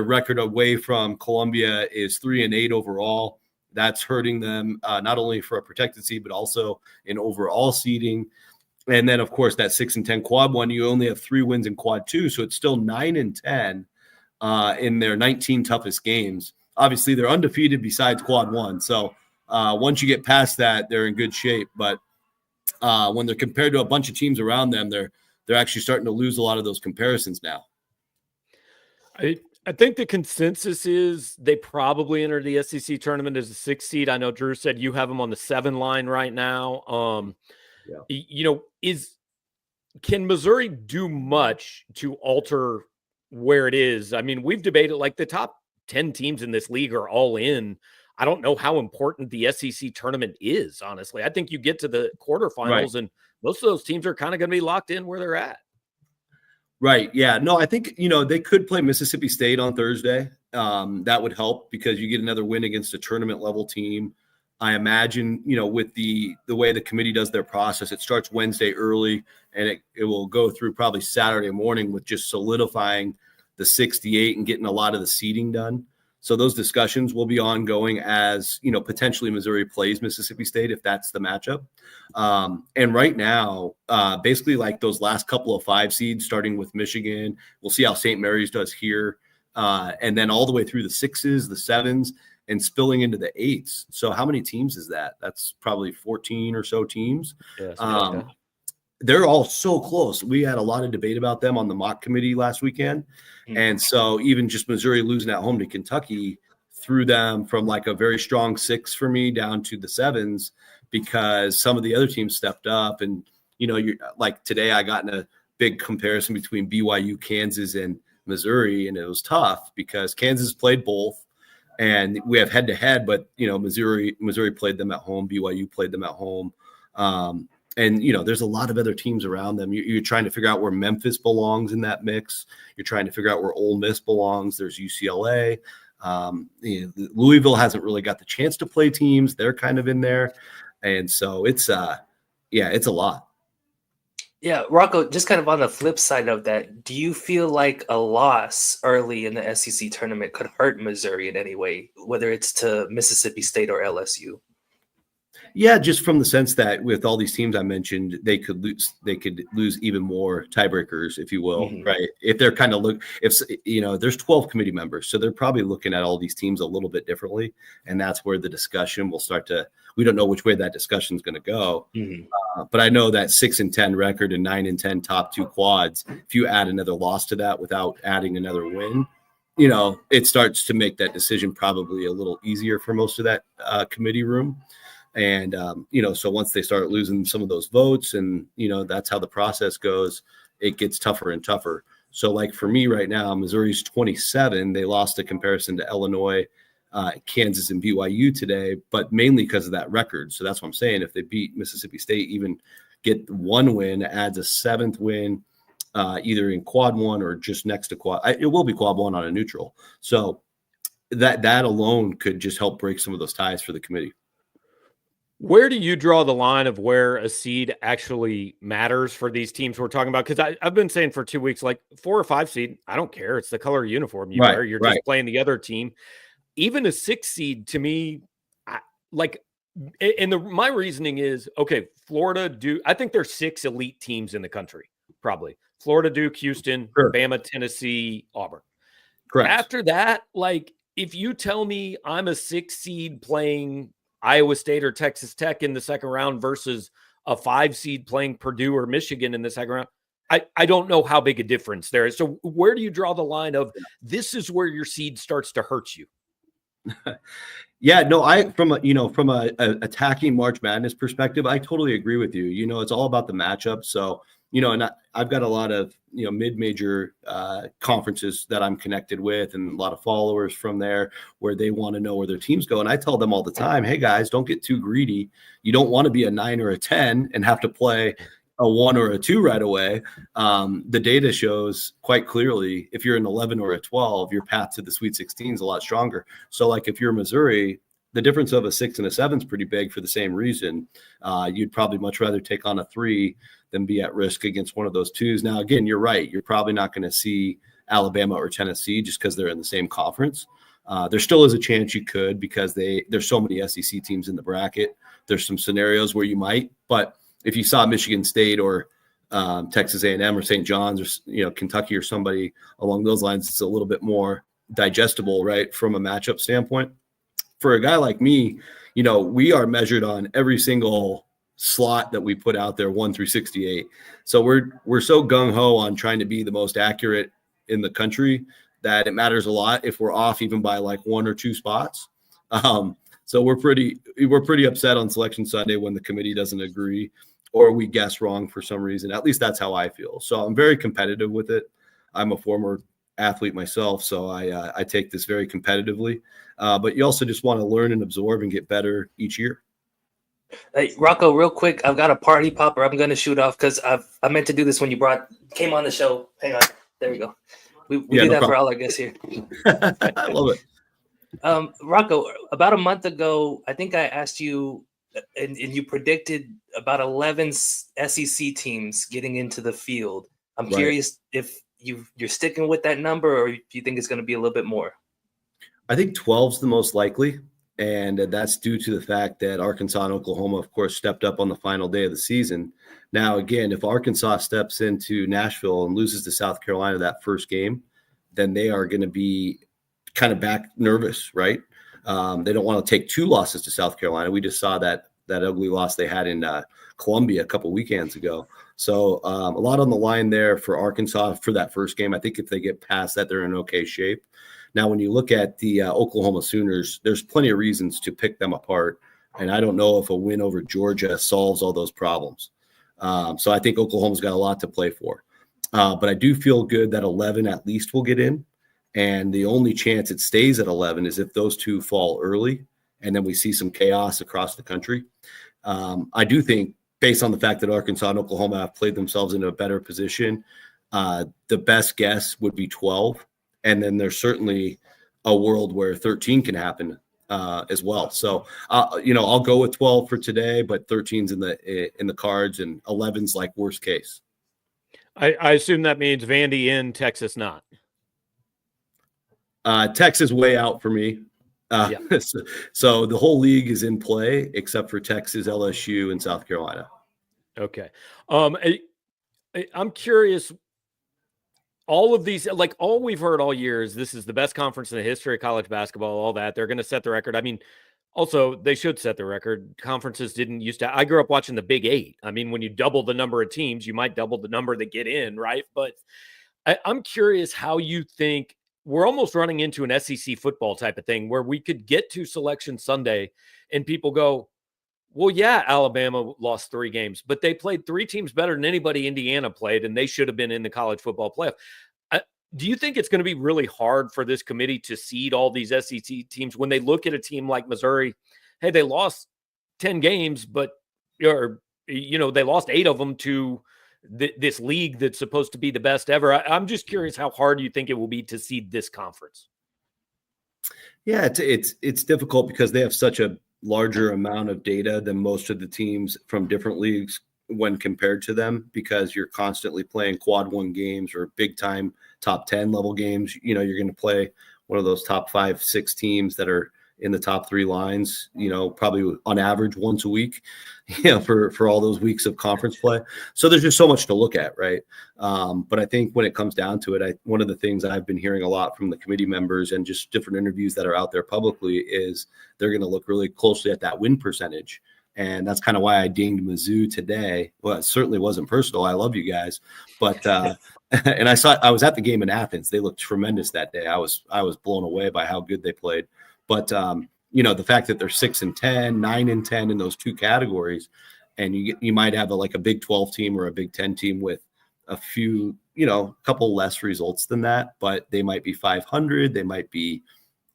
record away from Columbia is 3-8 overall. That's hurting them not only for a protected seed, but also in overall seeding. And then, of course, that 6-10 quad one, you only have 3 wins in quad 2. So it's still 9-10 in their 19 toughest games. Obviously, they're undefeated besides quad 1. So once you get past that, they're in good shape. But when they're compared to a bunch of teams around them, they're actually starting to lose a lot of those comparisons now. I think the consensus is they probably enter the SEC tournament as a 6 seed. I know Drew said you have them on the 7 line right now. Can Missouri do much to alter where it is? I mean, we've debated like the top 10 teams in this league are all in. I don't know how important the SEC tournament is, honestly. I think you get to the quarterfinals and most of those teams are kind of going to be locked in where they're at. Right. Yeah. No, I think, they could play Mississippi State on Thursday. That would help because you get another win against a tournament level team. I imagine, with the way the committee does their process, it starts Wednesday early and it will go through probably Saturday morning with just solidifying the 68 and getting a lot of the seeding done. So those discussions will be ongoing as, potentially Missouri plays Mississippi State if that's the matchup. And right now, basically like those last couple of 5 seeds, starting with Michigan, we'll see how St. Mary's does here. And then all the way through the 6s, the 7s, and spilling into the 8s. So how many teams is that? That's probably 14 or so teams. Yeah, they're all so close. We had a lot of debate about them on the mock committee last weekend. And so even just Missouri losing at home to Kentucky threw them from like a very strong 6 for me down to the 7s because some of the other teams stepped up. And, you're like today I got in a big comparison between BYU, Kansas, and Missouri, and it was tough because Kansas played both. And we have head-to-head, but, Missouri played them at home. BYU played them at home. And, there's a lot of other teams around them. You're trying to figure out where Memphis belongs in that mix. You're trying to figure out where Ole Miss belongs. There's UCLA. Louisville hasn't really got the chance to play teams. They're kind of in there. And so it's a lot. Yeah, Rocco, just kind of on the flip side of that, do you feel like a loss early in the SEC tournament could hurt Missouri in any way, whether it's to Mississippi State or LSU? Yeah, just from the sense that with all these teams I mentioned, they could lose even more tiebreakers, if you will, right? If they're kind of there's 12 committee members, so they're probably looking at all these teams a little bit differently, and that's where the discussion will start to. We don't know which way that discussion is going to go, but I know that 6-10 record and 9-10 top two quads. If you add another loss to that without adding another win, it starts to make that decision probably a little easier for most of that committee room. And, so once they start losing some of those votes and, that's how the process goes, it gets tougher and tougher. So like for me right now, Missouri's 27, they lost a comparison to Illinois, Kansas and BYU today, but mainly because of that record. So that's what I'm saying. If they beat Mississippi State, even get one win, adds a seventh win, either in quad one or just next to quad. It will be quad one on a neutral. So that alone could just help break some of those ties for the committee. Where do you draw the line of where a seed actually matters for these teams we're talking about? Because I've been saying for 2 weeks, like 4 or 5 seed, I don't care. It's the color of uniform you wear. You're just playing the other team. Even a 6 seed, to me, my reasoning is, okay, Florida, Duke. I think there's 6 elite teams in the country, probably. Florida, Duke, Houston, Bama, Tennessee, Auburn. Correct. After that, if you tell me I'm a 6 seed playing Iowa State or Texas Tech in the second round versus a 5 seed playing Purdue or Michigan in the second round, I don't know how big a difference there is. So where do you draw the line of this is where your seed starts to hurt you? Yeah, no, from a attacking March Madness perspective, I totally agree with you. It's all about the matchup. So, and I've got a lot of, mid-major conferences that I'm connected with and a lot of followers from there where they want to know where their teams go. And I tell them all the time, hey guys, don't get too greedy. You don't want to be a 9 or a 10 and have to play a 1 or a 2 right away. The data shows quite clearly if you're an 11 or a 12, your path to the Sweet 16 is a lot stronger. So like if you're Missouri, the difference of a 6 and a 7 is pretty big for the same reason. You'd probably much rather take on a 3 than be at risk against one of those 2s. Now, again, you're right. You're probably not going to see Alabama or Tennessee just because they're in the same conference. There still is a chance you could because there's so many SEC teams in the bracket. There's some scenarios where you might, but if you saw Michigan State or Texas A&M or St. John's or Kentucky or somebody along those lines, it's a little bit more digestible, right, from a matchup standpoint. For a guy like me, we are measured on every single slot that we put out there, 1 through 68. So we're so gung-ho on trying to be the most accurate in the country that it matters a lot if we're off even by like 1 or 2 spots. So we're pretty upset on Selection Sunday when the committee doesn't agree or we guess wrong for some reason. At least that's how I feel. So I'm very competitive with it. I'm a former athlete myself, so I take this very competitively. But you also just want to learn and absorb and get better each year. Hey, Rocco, real quick, I've got a party popper I'm going to shoot off because I meant to do this when you came on the show. Hang on. There we go. We do that for all our guests here. I love it. Rocco, about a month ago, I think I asked you, and you predicted about 11 SEC teams getting into the field. I'm curious if you're sticking with that number or if you think it's going to be a little bit more. I think 12 is the most likely. And that's due to the fact that Arkansas and Oklahoma, of course, stepped up on the final day of the season. Now, again, if Arkansas steps into Nashville and loses to South Carolina that first game, then they are going to be kind of back nervous, right? They don't want to take 2 losses to South Carolina. We just saw that ugly loss they had in Columbia a couple weekends ago. So a lot on the line there for Arkansas for that first game. I think if they get past that, they're in okay shape. Now, when you look at the Oklahoma Sooners, there's plenty of reasons to pick them apart. And I don't know if a win over Georgia solves all those problems. So I think Oklahoma's got a lot to play for. But I do feel good that 11 at least will get in. And the only chance it stays at 11 is if those 2 fall early and then we see some chaos across the country. I do think, based on the fact that Arkansas and Oklahoma have played themselves into a better position, the best guess would be 12. And then there's certainly a world where 13 can happen as well. So, I'll go with 12 for today, but 13's in the cards, and 11's like worst case. I assume that means Vandy in, Texas not. Texas way out for me. So the whole league is in play except for Texas, LSU, and South Carolina. Okay. I'm curious. All of these, like all we've heard all year is this is the best conference in the history of college basketball, all that. They're going to set the record. I mean, also, they should set the record. Conferences didn't used to. I grew up watching the Big Eight. I mean, when you double the number of teams, you might double the number that get in, right? But I'm curious how you think we're almost running into an SEC football type of thing where we could get to Selection Sunday and people go, well, yeah, Alabama lost 3 games, but they played 3 teams better than anybody Indiana played, and they should have been in the college football playoff. Do you think it's going to be really hard for this committee to seed all these SEC teams when they look at a team like Missouri? Hey, they lost 10 games, but they lost 8 of them to this league that's supposed to be the best ever. I'm just curious how hard you think it will be to seed this conference. Yeah, it's difficult because they have such a larger amount of data than most of the teams from different leagues when compared to them, because you're constantly playing quad 1 games or big time top 10 level games. You're going to play one of those top 5, 6 teams that are in the top 3 lines, probably on average once a week, for all those weeks of conference play. So there's just so much to look at, right? But I think when it comes down to it, one of the things I've been hearing a lot from the committee members and just different interviews that are out there publicly is they're going to look really closely at that win percentage. And that's kind of why I dinged Mizzou today. Well, it certainly wasn't personal. I love you guys, but and I was at the game in Athens. They looked tremendous that day. I was blown away by how good they played. But the fact that they're 6-10, 9-10 in those 2 categories, and you might have a Big 12 team or a Big 10 team with a few, couple less results than that, but they might be 500, they might be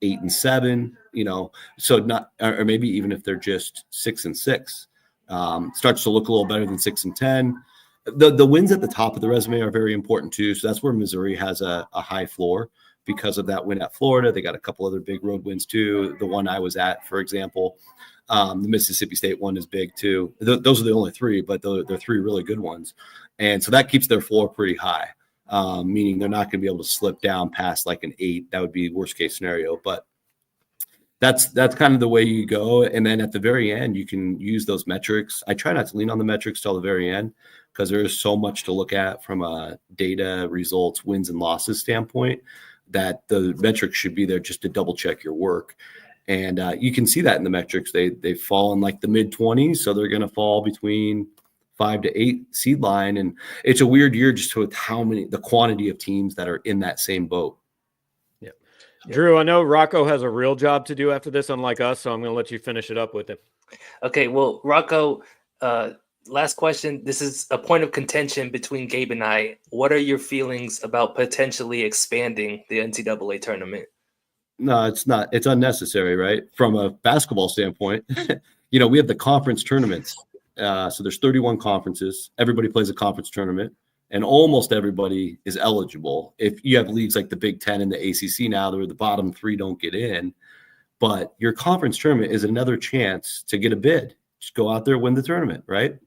8-7, so not, or maybe even if they're just 6-6, starts to look a little better than 6-10. The wins at the top of the resume are very important too. So that's where Missouri has a high floor because of that win at Florida. They got a couple other big road wins too. The one I was at, for example, the Mississippi State one is big too. Those are the only 3, but they're 3 really good ones. And so that keeps their floor pretty high, meaning they're not going to be able to slip down past like an 8. That would be worst case scenario. But that's kind of the way you go. And then at the very end, you can use those metrics. I try not to lean on the metrics till the very end because there is so much to look at from a data, results, wins and losses standpoint that the metrics should be there just to double check your work. And you can see that in the metrics. They fall in like the mid-20s, so they're going to fall between 5 to 8 seed line. And it's a weird year just with the quantity of teams that are in that same boat. Yeah. Drew, I know Rocco has a real job to do after this, unlike us, so I'm going to let you finish it up with him. Okay, well, Rocco, last question. This is a point of contention between Gabe and I. What are your feelings about potentially expanding the NCAA tournament? No, it's not. It's unnecessary, right? From a basketball standpoint, we have the conference tournaments. So there's 31 conferences. Everybody plays a conference tournament, and almost everybody is eligible. If you have leagues like the Big Ten and the ACC now, where the bottom 3 don't get in, but your conference tournament is another chance to get a bid. Just go out there, win the tournament, right?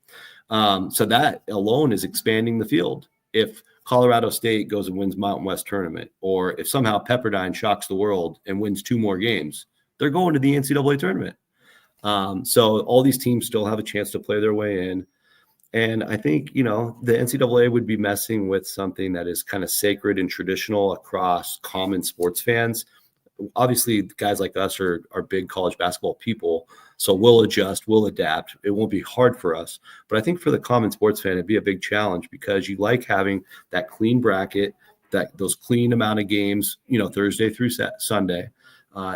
So that alone is expanding the field. If Colorado State goes and wins Mountain West tournament, or if somehow Pepperdine shocks the world and wins 2 more games, they're going to the NCAA tournament. So all these teams still have a chance to play their way in. And I think, the NCAA would be messing with something that is kind of sacred and traditional across common sports fans. Obviously, guys like us are big college basketball people, so we'll adjust, we'll adapt. It won't be hard for us. But I think for the common sports fan, it'd be a big challenge because you like having that clean bracket, those clean amount of games, Thursday through Sunday.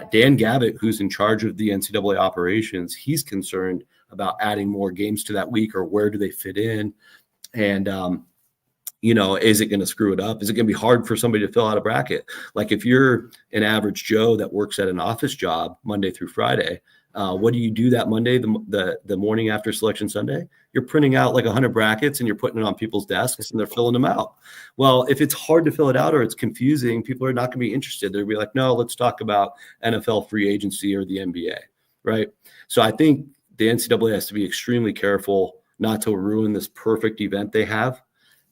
Dan Gavitt, who's in charge of the NCAA operations, he's concerned about adding more games to that week or where do they fit in. And, is it going to screw it up? Is it going to be hard for somebody to fill out a bracket? Like if you're an average Joe that works at an office job Monday through Friday, what do you do that Monday, the morning after Selection Sunday? You're printing out like 100 brackets and you're putting it on people's desks and they're filling them out. Well, if it's hard to fill it out or it's confusing, people are not going to be interested. They'll be like, no, let's talk about NFL free agency or the NBA, right? So I think the NCAA has to be extremely careful not to ruin this perfect event they have.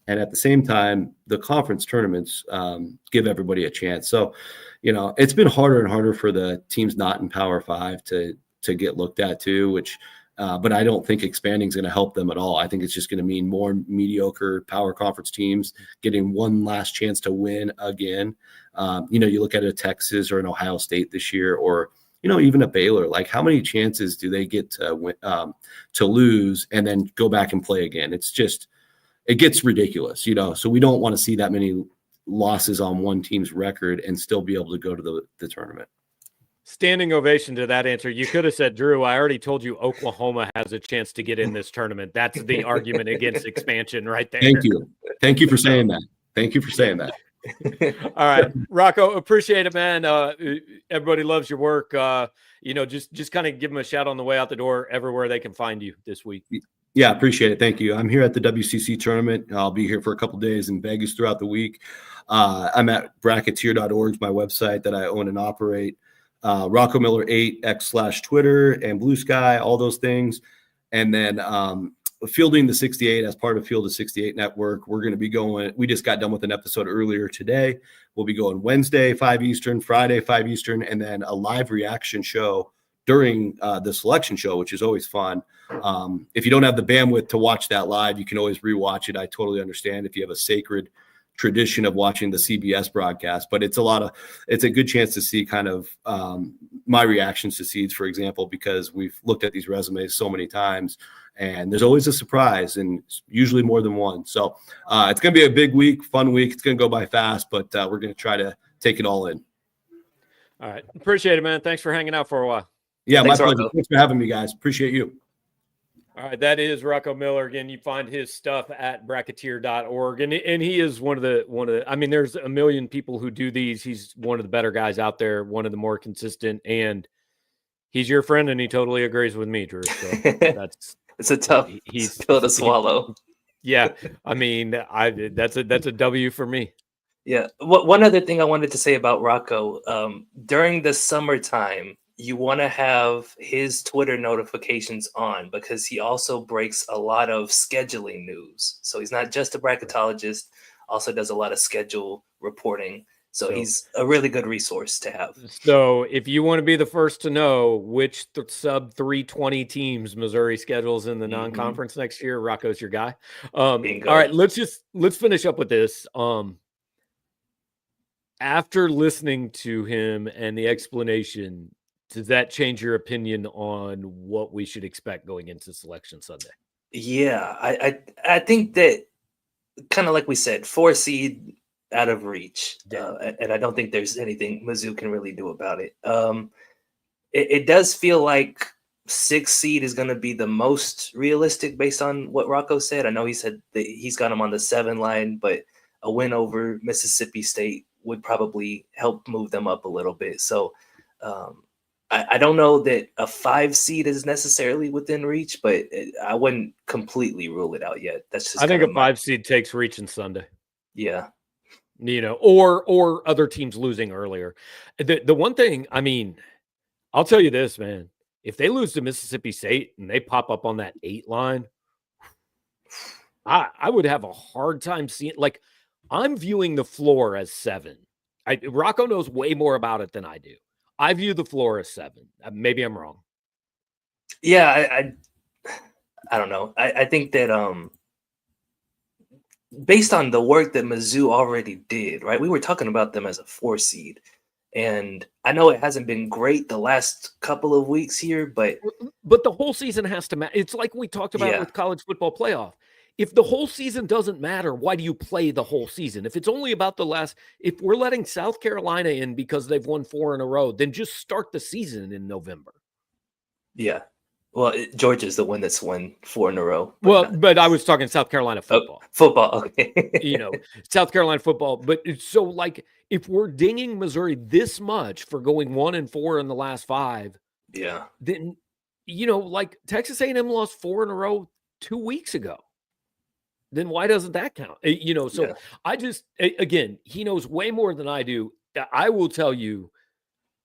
And at the same time, the conference tournaments give everybody a chance. So, it's been harder and harder for the teams not in Power 5 to get looked at too, but I don't think expanding is going to help them at all. I think it's just going to mean more mediocre power conference teams getting one last chance to win again. You look at a Texas or an Ohio State this year, or even a Baylor. Like, how many chances do they get to win, to lose and then go back and play again? It gets ridiculous, so we don't want to see that many losses on one team's record and still be able to go to the tournament. Standing ovation to that answer. You could have said, Drew, I already told you Oklahoma has a chance to get in this tournament. That's the argument against expansion right there. Thank you. Thank you for saying that. Thank you for saying that. All right, Rocco, appreciate it, man. Everybody loves your work. Just kind of give them a shout on the way out the door everywhere they can find you this week. Yeah, appreciate it. Thank you. I'm here at the WCC tournament. I'll be here for a couple of days in Vegas throughout the week. I'm at bracketeer.org, my website that I own and operate. Rocco Miller 8 X/Twitter and Blue Sky, all those things. And then Fielding the 68 as part of Field of 68 Network. We're going to be going. We just got done with an episode earlier today. We'll be going Wednesday, 5 Eastern, Friday, 5 Eastern, and then a live reaction show during the selection show, which is always fun. If you don't have the bandwidth to watch that live, you can always rewatch it. I totally understand if you have a sacred tradition of watching the CBS broadcast, but it's a good chance to see kind of my reactions to seeds, for example, because we've looked at these resumes so many times and there's always a surprise and usually more than one. So it's going to be a big week, fun week. It's going to go by fast, but we're going to try to take it all in. All right. Appreciate it, man. Thanks for hanging out for a while. Yeah, my pleasure. Thanks for having me, guys. Appreciate you. All right, that is Rocco Miller. Again, you find his stuff at bracketeer.org. And he is one of the, I mean, there's a million people who do these. He's one of the better guys out there, one of the more consistent, and he's your friend, and he totally agrees with me, Drew. So it's a tough pill to swallow. Yeah. I mean, that's a W for me. Yeah. One other thing I wanted to say about Rocco, during the summertime, you want to have his Twitter notifications on because he also breaks a lot of scheduling news. So he's not just a bracketologist, also does a lot of schedule reporting. So he's a really good resource to have. So if you want to be the first to know which sub 320 teams Missouri schedules in the non-conference next year, Rocco's your guy. All right, let's finish up with this. After listening to him and the explanation, does that change your opinion on what we should expect going into Selection Sunday? Yeah, I think that kind of like we said, 4 seed out of reach. And I don't think there's anything Mizzou can really do about it. It does feel like 6 seed is going to be the most realistic based on what Rocco said. I know he said that he's got him on the 7 line, but a win over Mississippi State would probably help move them up a little bit. So, I don't know that a 5 seed is necessarily within reach, but I wouldn't completely rule it out yet. That's just I think a 5 seed takes reach in Sunday. Yeah. Or other teams losing earlier. The one thing, I mean, I'll tell you this, man. If they lose to Mississippi State and they pop up on that 8 line, I would have a hard time seeing, like, I'm viewing the floor as 7. Rocco knows way more about it than I do. I view the floor as 7. Maybe I'm wrong. Yeah, I don't know. I think that based on the work that Mizzou already did, right? We were talking about them as a 4 seed. And I know it hasn't been great the last couple of weeks here, but the whole season has to matter. It's like we talked about with college football playoff. If the whole season doesn't matter, why do you play the whole season? If it's only about if we're letting South Carolina in because they've won 4 in a row, then just start the season in November. Yeah. Well, Georgia's the one that's won 4 in a row. But I was talking South Carolina football. Football, okay. South Carolina football. But so, like, if we're dinging Missouri this much for going 1-4 in the last 5, yeah, then, like Texas A&M lost 4 in a row 2 weeks ago. Then why doesn't that count? So yeah. I just, again, he knows way more than I do. I will tell you,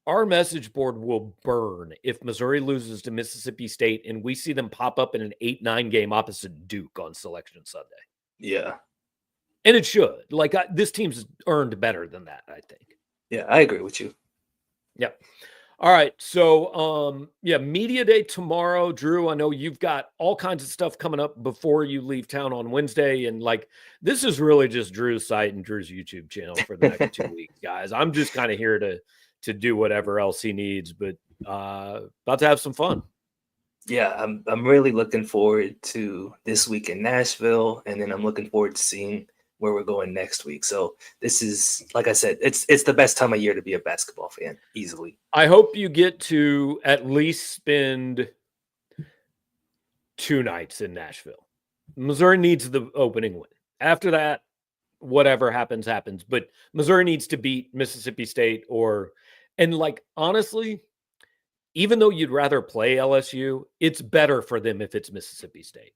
our message board will burn if Missouri loses to Mississippi State and we see them pop up in an 8-9 game opposite Duke on Selection Sunday. Yeah. And it should. Like, this team's earned better than that, I think. Yeah, I agree with you. Yep. All right. So, media day tomorrow. Drew, I know you've got all kinds of stuff coming up before you leave town on Wednesday. And, like, this is really just Drew's site and Drew's YouTube channel for the next 2 weeks, guys. I'm just kind of here to do whatever else he needs, but about to have some fun. Yeah, I'm really looking forward to this week in Nashville, and then I'm looking forward to seeing where we're going next week. So this is, like I said, it's the best time of year to be a basketball fan, easily. I hope you get to at least spend 2 nights in Nashville. Missouri needs the opening win. After that, whatever happens. But Missouri needs to beat Mississippi State and like, honestly, even though you'd rather play LSU, it's better for them if it's Mississippi State.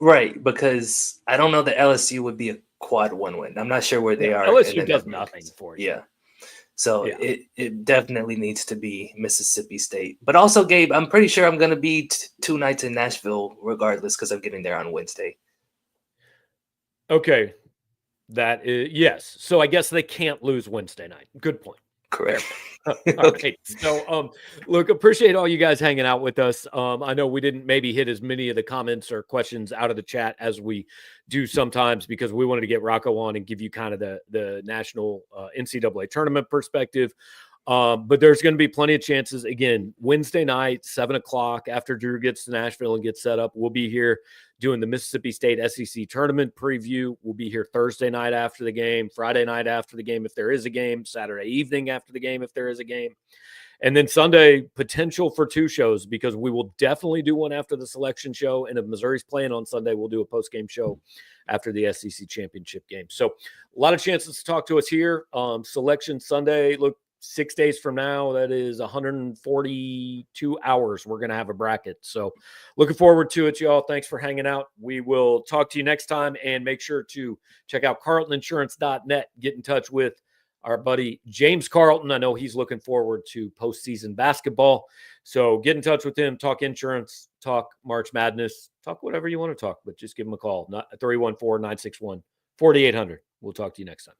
Right, because I don't know that LSU would be a quad 1 win. I'm not sure where they are. LSU does nothing for you. Yeah. So it definitely needs to be Mississippi State. But also, Gabe, I'm pretty sure I'm going to be 2 nights in Nashville regardless because I'm getting there on Wednesday. Okay. That is, yes. So I guess they can't lose Wednesday night. Good point. Correct. All right. So, look, appreciate all you guys hanging out with us. I know we didn't maybe hit as many of the comments or questions out of the chat as we do sometimes because we wanted to get Rocco on and give you kind of the national NCAA tournament perspective. But there's going to be plenty of chances. Again, Wednesday night, 7:00 after Drew gets to Nashville and gets set up, we'll be here doing the Mississippi State SEC tournament preview. We'll be here Thursday night after the game, Friday night after the game if there is a game, Saturday evening after the game if there is a game. And then Sunday, potential for 2 shows because we will definitely do one after the selection show. And if Missouri's playing on Sunday, we'll do a post-game show after the SEC championship game. So a lot of chances to talk to us here. Selection Sunday, look, 6 days from now, that is 142 hours. We're going to have a bracket. So looking forward to it, y'all. Thanks for hanging out. We will talk to you next time, and make sure to check out carltoninsurance.net. Get in touch with our buddy James Carlton. I know he's looking forward to postseason basketball. So get in touch with him, talk insurance, talk March Madness, talk whatever you want to talk, but just give him a call. 314-961-4800. We'll talk to you next time.